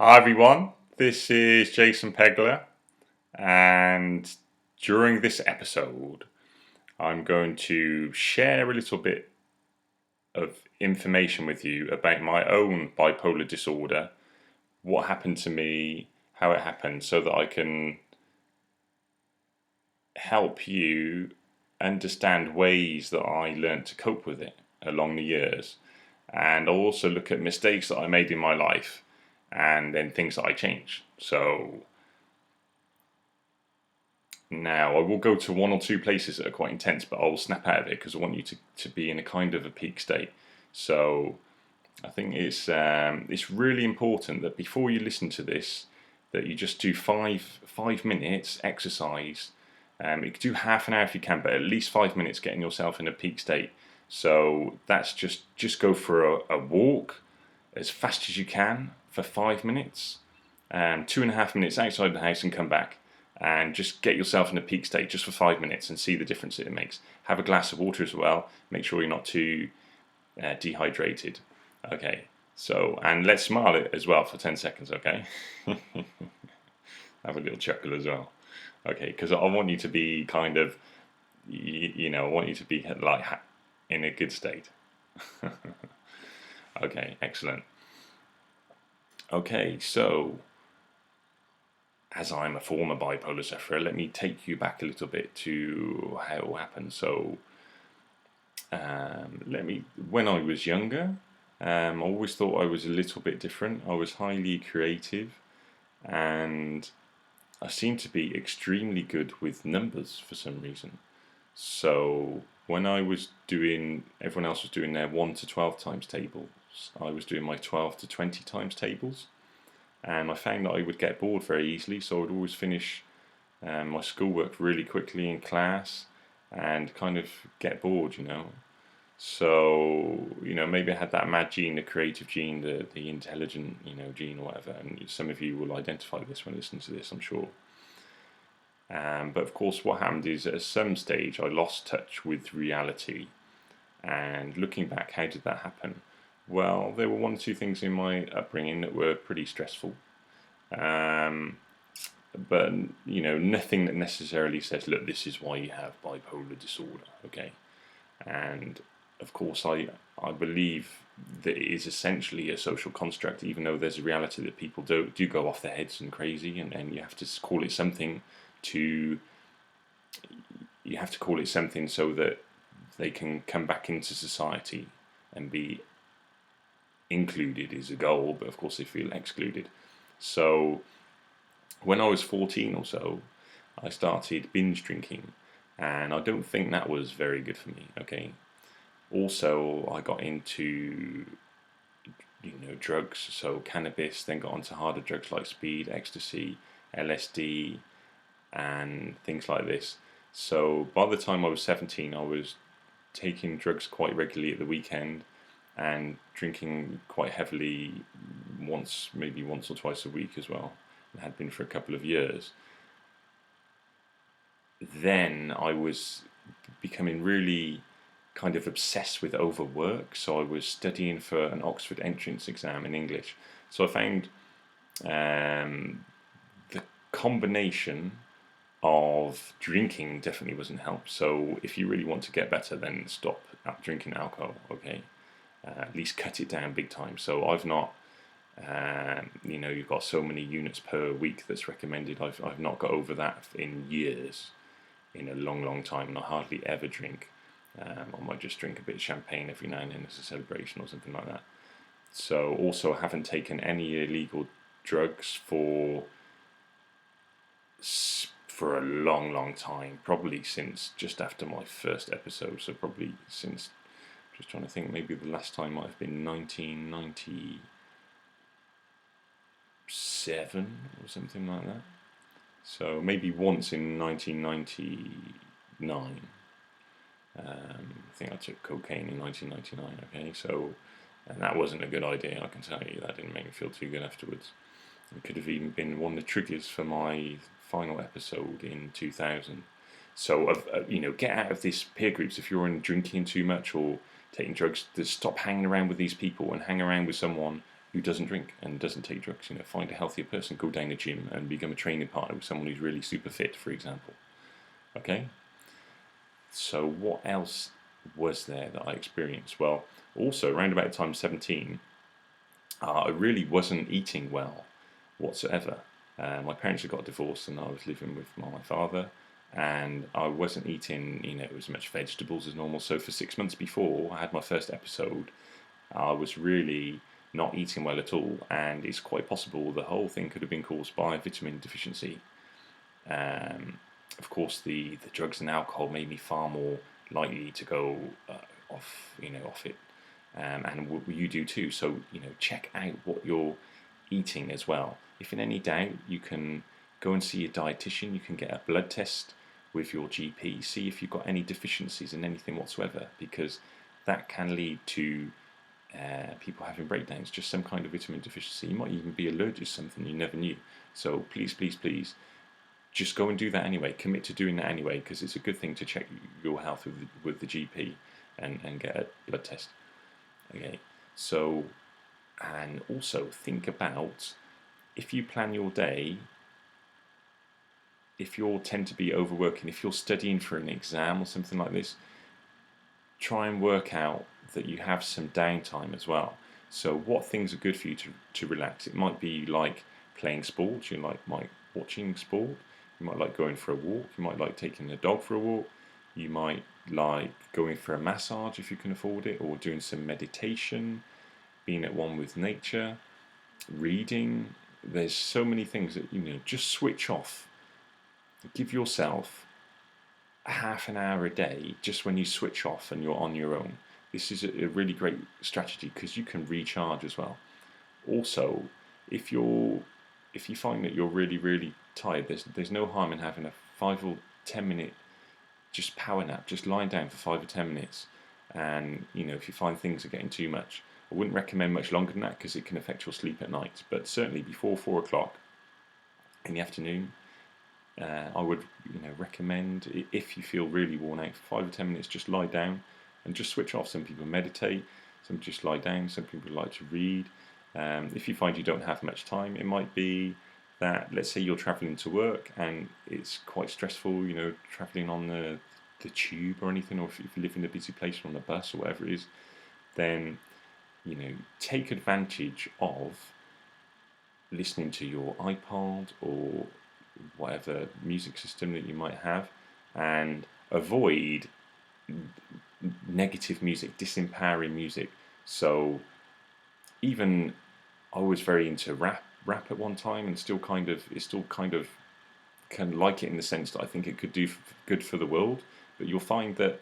Hi everyone, this is Jason Pegler, and during this episode, I'm going to share a little bit of information with you about my own bipolar disorder, what happened to me, how it happened, so that I can help you understand ways that I learned to cope with it along the years. And I'll also look at mistakes that I made in my life and then things that I changed. So now I will go to one or two places that are quite intense, but I will snap out of it because I want you to be in a kind of a peak state. So I think it's really important that before you listen to this, that you just do five minutes exercise. You could do half an hour if you can, but at least 5 minutes getting yourself in a peak state. So that's just go for a walk as fast as you can for 5 minutes, 2.5 minutes outside the house and come back. And just get yourself in a peak state just for 5 minutes and see the difference that it makes. Have a glass of water as well. Make sure you're not too dehydrated. Okay, so, and let's smile as well for 10 seconds, okay? Have a little chuckle as well. Okay, because I want you to be kind of, I want you to be like in a good state. Okay, excellent. Okay, so as I'm a former bipolar sufferer, let me take you back a little bit to how it all happened. So, when I was younger, I always thought I was a little bit different. I was highly creative, and I seemed to be extremely good with numbers for some reason. So, when I was doing, everyone else was doing their 1 to 12 times tables, I was doing my 12 to 20 times tables. And I found that I would get bored very easily, so I would always finish my schoolwork really quickly in class and kind of get bored, So, maybe I had that mad gene, the creative gene, the intelligent, gene or whatever. And some of you will identify this when listening to this, I'm sure. But of course, what happened is at some stage I lost touch with reality. And looking back, how did that happen? Well, there were one or two things in my upbringing that were pretty stressful. But, nothing that necessarily says, look, this is why you have bipolar disorder, okay? And, of course, I believe that it is essentially a social construct, even though there's a reality that people do go off their heads and crazy, and you have to call it something so that they can come back into society and be included is a goal, but of course they feel excluded. So when I was 14 or so, I started binge drinking, and I don't think that was very good for me, okay? Also, I got into, drugs, so cannabis, then got onto harder drugs like speed, ecstasy, LSD, and things like this. So by the time I was 17, I was taking drugs quite regularly at the weekend and drinking quite heavily maybe once or twice a week as well, and had been for a couple of years. Then I was becoming really kind of obsessed with overwork, so I was studying for an Oxford entrance exam in English. So I found the combination of drinking definitely wasn't help. So if you really want to get better, then stop drinking alcohol, okay? At least cut it down big time. So I've not, you've got so many units per week that's recommended. I've not got over that in years, in a long, long time, and I hardly ever drink. I might just drink a bit of champagne every now and then as a celebration or something like that. So also I haven't taken any illegal drugs for a long, long time, probably since just after my first episode, so probably since, just trying to think, maybe the last time might have been 1997 or something like that. So maybe once in 1999. I think I took cocaine in 1999, okay, so, and that wasn't a good idea, I can tell you. That didn't make me feel too good afterwards. It could have even been one of the triggers for my final episode in 2000. So, get out of these peer groups. If you're drinking too much or taking drugs, just stop hanging around with these people and hang around with someone who doesn't drink and doesn't take drugs. Find a healthier person, go down the gym and become a training partner with someone who's really super fit, for example. Okay? So what else was there that I experienced? Well, also around about the time of 17, I really wasn't eating well whatsoever. My parents had got divorced and I was living with my father, and I wasn't eating, as much vegetables as normal. So for 6 months before I had my first episode, I was really not eating well at all, and it's quite possible the whole thing could have been caused by vitamin deficiency. Of course, the drugs and alcohol made me far more likely to go off it, and you do too. So check out what you're eating as well. If in any doubt, you can go and see a dietitian. You can get a blood test with your GP, see if you've got any deficiencies in anything whatsoever, because that can lead to people having breakdowns, just some kind of vitamin deficiency. You might even be allergic to something you never knew. So please, please, please, just go and do that anyway. Commit to doing that anyway, because it's a good thing to check your health with the GP and get a blood test. Okay, so, and also think about, if you plan your day, if you tend to be overworking, if you're studying for an exam or something like this, try and work out that you have some downtime as well. So what things are good for you to relax? It might be like playing sports, you might watching sport, you might like going for a walk, you might like taking the dog for a walk, you might like going for a massage if you can afford it, or doing some meditation, being at one with nature, reading. There's so many things that, just switch off. Give yourself half an hour a day just when you switch off and you're on your own. This is a really great strategy because you can recharge as well. Also, if you find that you're really, really tired, there's no harm in having a 5 or 10 minute just power nap, just lying down for 5 or 10 minutes. And if you find things are getting too much, I wouldn't recommend much longer than that because it can affect your sleep at night. But certainly before 4 o'clock in the afternoon, I would recommend, if you feel really worn out, for 5 or 10 minutes, just lie down and just switch off. Some people meditate, some just lie down, some people like to read. If you find you don't have much time, it might be that, let's say you're travelling to work and it's quite stressful, travelling on the tube or anything, or if you live in a busy place or on the bus or whatever it is, then take advantage of listening to your iPod or whatever music system that you might have, and avoid negative music, disempowering music. So even I was very into rap at one time, and still kind of can like it in the sense that I think it could do good for the world. But you'll find that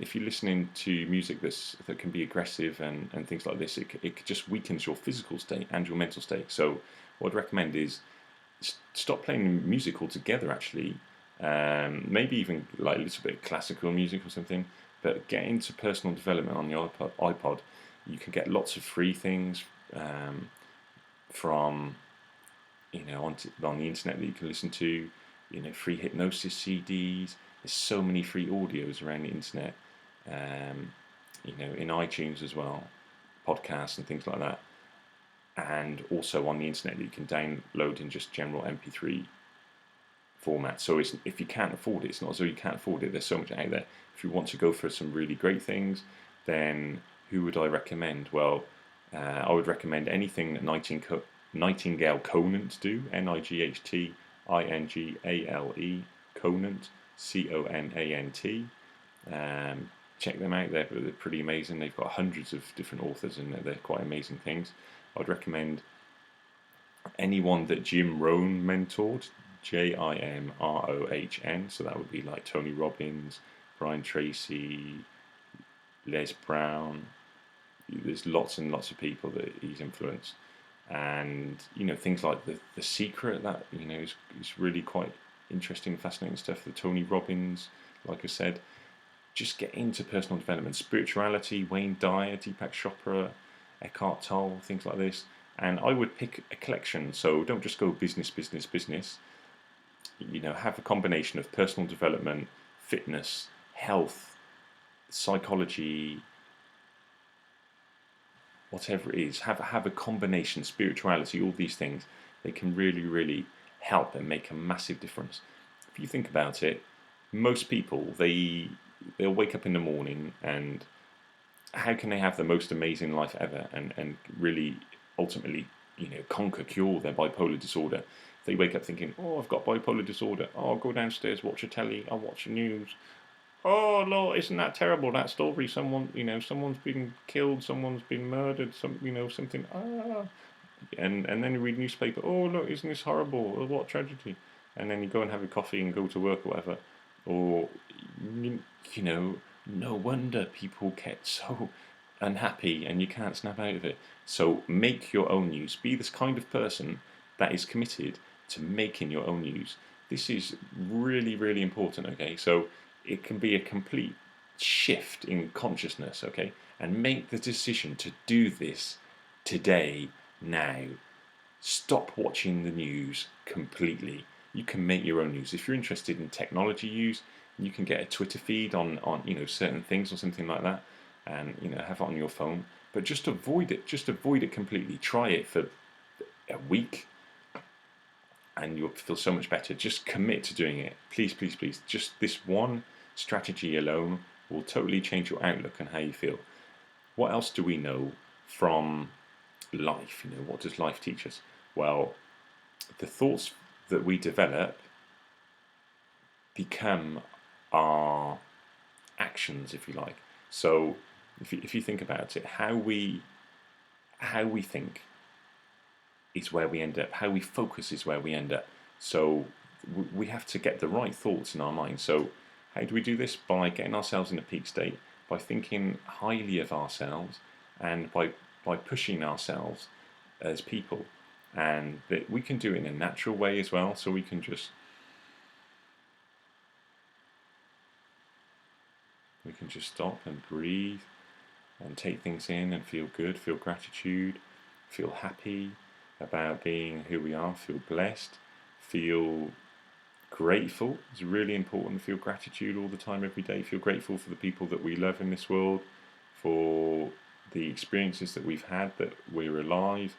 if you're listening to music that can be aggressive and things like this, it just weakens your physical state and your mental state. So what I'd recommend is stop playing music altogether, actually. Maybe even like a little bit of classical music or something, but get into personal development on your iPod. You can get lots of free things from on the internet that you can listen to, free hypnosis CDs. There's so many free audios around the internet, in iTunes as well, podcasts and things like that. And also on the internet that you can download in just general MP3 format. So if you can't afford it, it's not as though you can't afford it. There's so much out there. If you want to go for some really great things, then who would I recommend? Well, I would recommend anything that Nightingale Conant do. Nightingale Conant, Conant. Check them out. They're pretty amazing. They've got hundreds of different authors, and they're quite amazing things. I'd recommend anyone that Jim Rohn mentored, Jimrohn. So that would be like Tony Robbins, Brian Tracy, Les Brown. There's lots and lots of people that he's influenced, and things like the Secret, that is really quite interesting, fascinating stuff. The Tony Robbins, like I said, just get into personal development, spirituality, Wayne Dyer, Deepak Chopra, Eckhart Tolle, things like this. And I would pick a collection. So don't just go business. Have a combination of personal development, fitness, health, psychology, whatever it is, have a combination, spirituality, all these things, they can really, really help and make a massive difference. If you think about it, most people, they'll wake up in the morning, and how can they have the most amazing life ever and really ultimately, conquer, cure their bipolar disorder? They wake up thinking, oh, I've got bipolar disorder. Oh, I'll go downstairs, watch a telly, I'll watch the news. Oh Lord, isn't that terrible? That story, someone's been killed, someone's been murdered, something. And then you read newspaper. Oh look, isn't this horrible? Oh, what tragedy! And then you go and have a coffee and go to work or whatever. Or you know, no wonder people get so unhappy and you can't snap out of it. So make your own news. Be this kind of person that is committed to making your own news. This is really, really important, okay? So it can be a complete shift in consciousness, okay? And make the decision to do this today, now. Stop watching the news completely. You can make your own news. If you're interested in technology news, you can get a Twitter feed on certain things or something like that, and have it on your phone. But just avoid it. Just avoid it completely. Try it for a week, and you'll feel so much better. Just commit to doing it. Please, please, please. Just this one strategy alone will totally change your outlook and how you feel. What else do we know from life? What does life teach us? Well, the thoughts that we develop become our actions, if you like. So if you think about it, how we think is where we end up. How we focus is where we end up. So we have to get the right thoughts in our mind. So how do we do this? By getting ourselves in a peak state, by thinking highly of ourselves, and by pushing ourselves as people. And that we can do it in a natural way as well. So we can just stop and breathe and take things in and feel good, feel gratitude, feel happy about being who we are, feel blessed, feel grateful. It's really important to feel gratitude all the time, every day. Feel grateful for the people that we love in this world, for the experiences that we've had, that we're alive,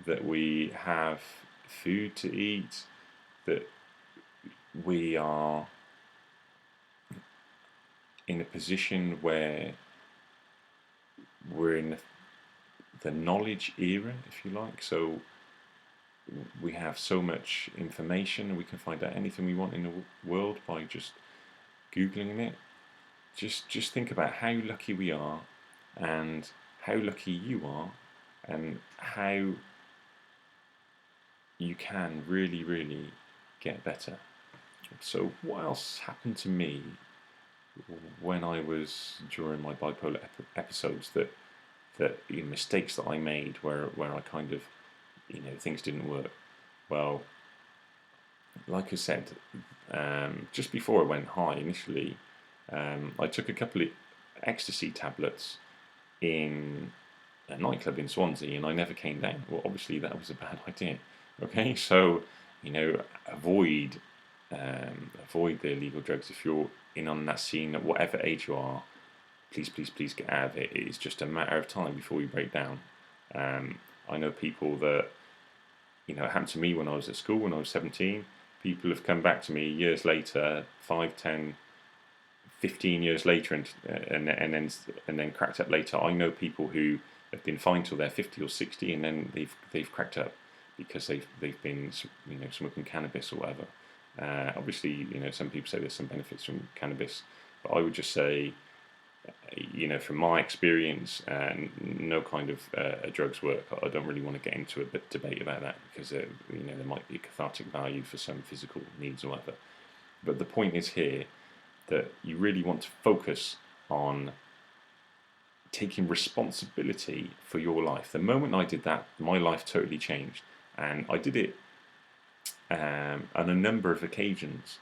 that we have food to eat, that we are in a position where we're in the knowledge era, if you like. So we have so much information, we can find out anything we want in the world by just Googling it. Just think about how lucky we are, and how lucky you are, and how you can really, really get better. So what else happened to me when I was during my bipolar episodes, that mistakes that I made where I kind of things didn't work? Well, like I said, just before I went high initially, I took a couple of ecstasy tablets in a nightclub in Swansea, and I never came down. Well, obviously that was a bad idea. Okay, so avoid the illegal drugs if you're in on that scene at whatever age you are. Please, please, please get out of it. It's just a matter of time before you break down. I know people that it happened to me when I was at school when I was 17. People have come back to me years later, 5, 10, 15 years later, and then cracked up later. I know people who have been fine till they're 50 or 60, and then they've cracked up because they've been smoking cannabis or whatever. Obviously, some people say there's some benefits from cannabis, but I would just say, from my experience, no kind of drugs work. I don't really want to get into a debate about that, because there might be a cathartic value for some physical needs or whatever. But the point is here that you really want to focus on taking responsibility for your life. The moment I did that, my life totally changed, and I did it on a number of occasions.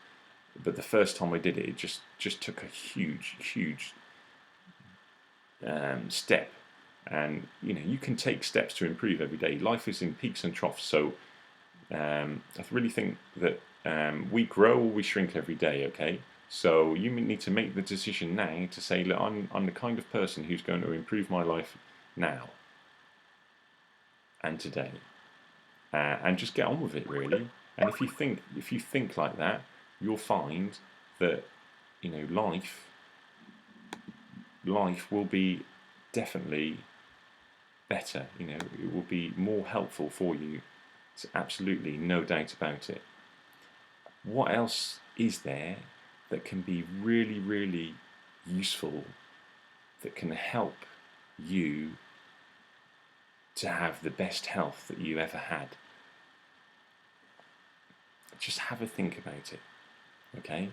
But the first time I did it, it just took a huge step. And you can take steps to improve every day. Life is in peaks and troughs, so I really think that we grow or we shrink every day. Okay, so you need to make the decision now to say, look, I'm the kind of person who's going to improve my life now. and today, and just get on with it really. And if you think like that, you'll find that life will be definitely better. It will be more helpful for you. It's absolutely no doubt about it. What else is there that can be really, really useful, that can help you to have the best health that you ever had? Just have a think about it, okay?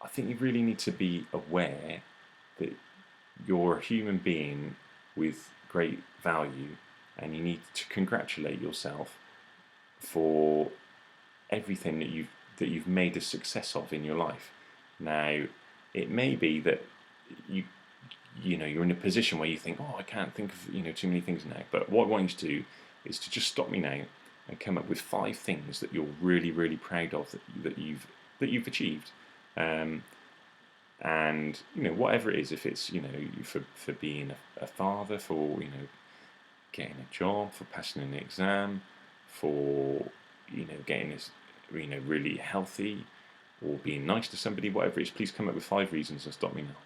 I think you really need to be aware that you're a human being with great value, and you need to congratulate yourself for everything that you've made a success of in your life. Now, it may be that you're in a position where you think, I can't think of too many things now. But what I want you to do is to just stop me now and come up with 5 things that you're really, really proud of that you've achieved. And whatever it is, if it's for being a father, for getting a job, for passing an exam, for getting this really healthy, or being nice to somebody, whatever it is, please come up with 5 reasons and stop me now.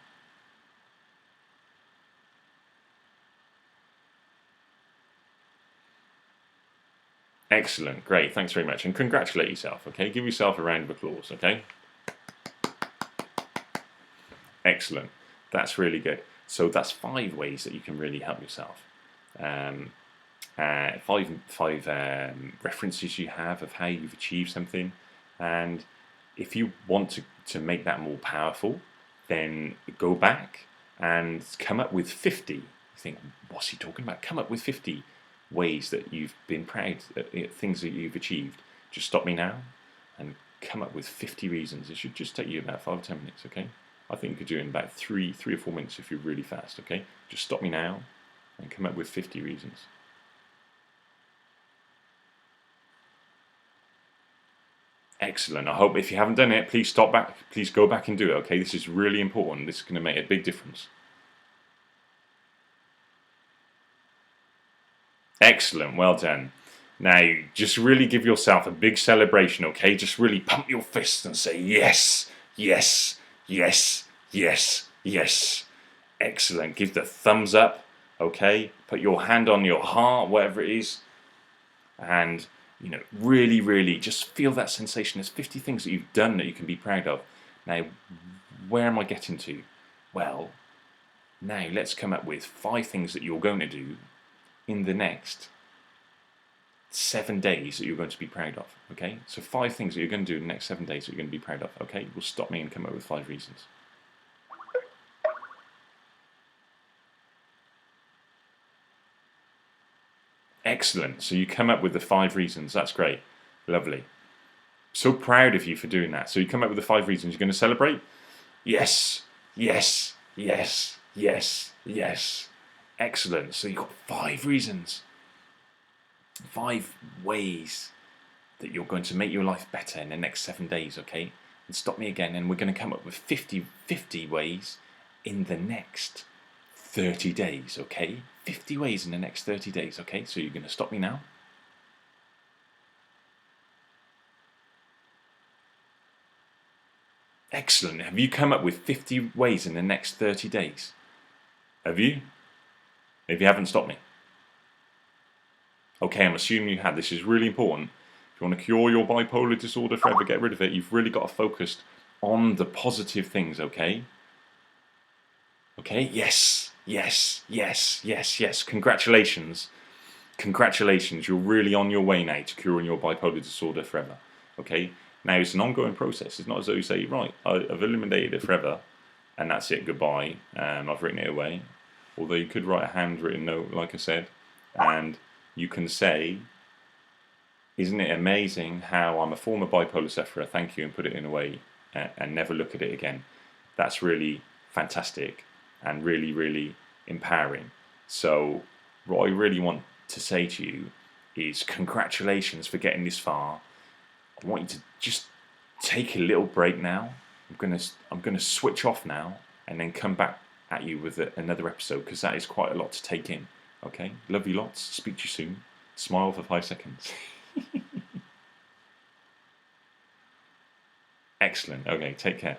Excellent, great, thanks very much, and congratulate yourself. Okay, give yourself a round of applause. Okay. Excellent. That's really good. So that's 5 ways that you can really help yourself. 5 references you have of how you've achieved something, and if you want to make that more powerful, then go back and come up with 50. You think, what's he talking about? Come up with 50 ways that you've been proud, things that you've achieved. Just stop me now and come up with 50 reasons. It should just take you about 5 or 10 minutes, okay? I think you could do it in about 3 or 4 minutes if you're really fast, okay? Just stop me now and come up with 50 reasons. Excellent. I hope if you haven't done it, please go back and do it, okay? This is really important. This is going to make a big difference. Excellent. Well done. Now, just really give yourself a big celebration, okay? Just really pump your fists and say, yes, yes, yes, yes, yes. Excellent. Give the thumbs up, okay? Put your hand on your heart, whatever it is. And, really, really just feel that sensation. There's 50 things that you've done that you can be proud of. Now, where am I getting to? Well, now let's come up with 5 things that you're going to do in the next 7 days that you're going to be proud of, okay? So 5 things that you're going to do in the next 7 days that you're going to be proud of, okay? Well, stop me and come up with 5 reasons. Excellent. So you come up with the 5 reasons. That's great. Lovely. So proud of you for doing that. So you come up with the 5 reasons. You're going to celebrate? Yes, yes, yes, yes, yes. Excellent. So you've got 5 reasons. 5 ways that you're going to make your life better in the next 7 days, okay? And stop me again, and we're going to come up with 50 ways in the next 30 days, okay? 50 ways in the next 30 days, okay? So you're going to stop me now? Excellent. Have you come up with 50 ways in the next 30 days? Have you? If you haven't, stop me. Okay, I'm assuming you have. This is really important. If you want to cure your bipolar disorder forever, get rid of it, you've really got to focus on the positive things, okay? Okay, yes, yes, yes, yes, yes. Congratulations. Congratulations, you're really on your way now to curing your bipolar disorder forever, okay? Now, it's an ongoing process. It's not as though you say, right, I've eliminated it forever, and that's it, goodbye, I've written it away. Although you could write a handwritten note, like I said, and you can say, isn't it amazing how I'm a former bipolar sufferer, thank you, and put it in a way and never look at it again. That's really fantastic and really, really empowering. So what I really want to say to you is congratulations for getting this far. I want you to just take a little break now. I'm gonna switch off now and then come back at you with another episode, because that is quite a lot to take in. Okay, love you lots. Speak to you soon. Smile for 5 seconds. Excellent. Okay, take care.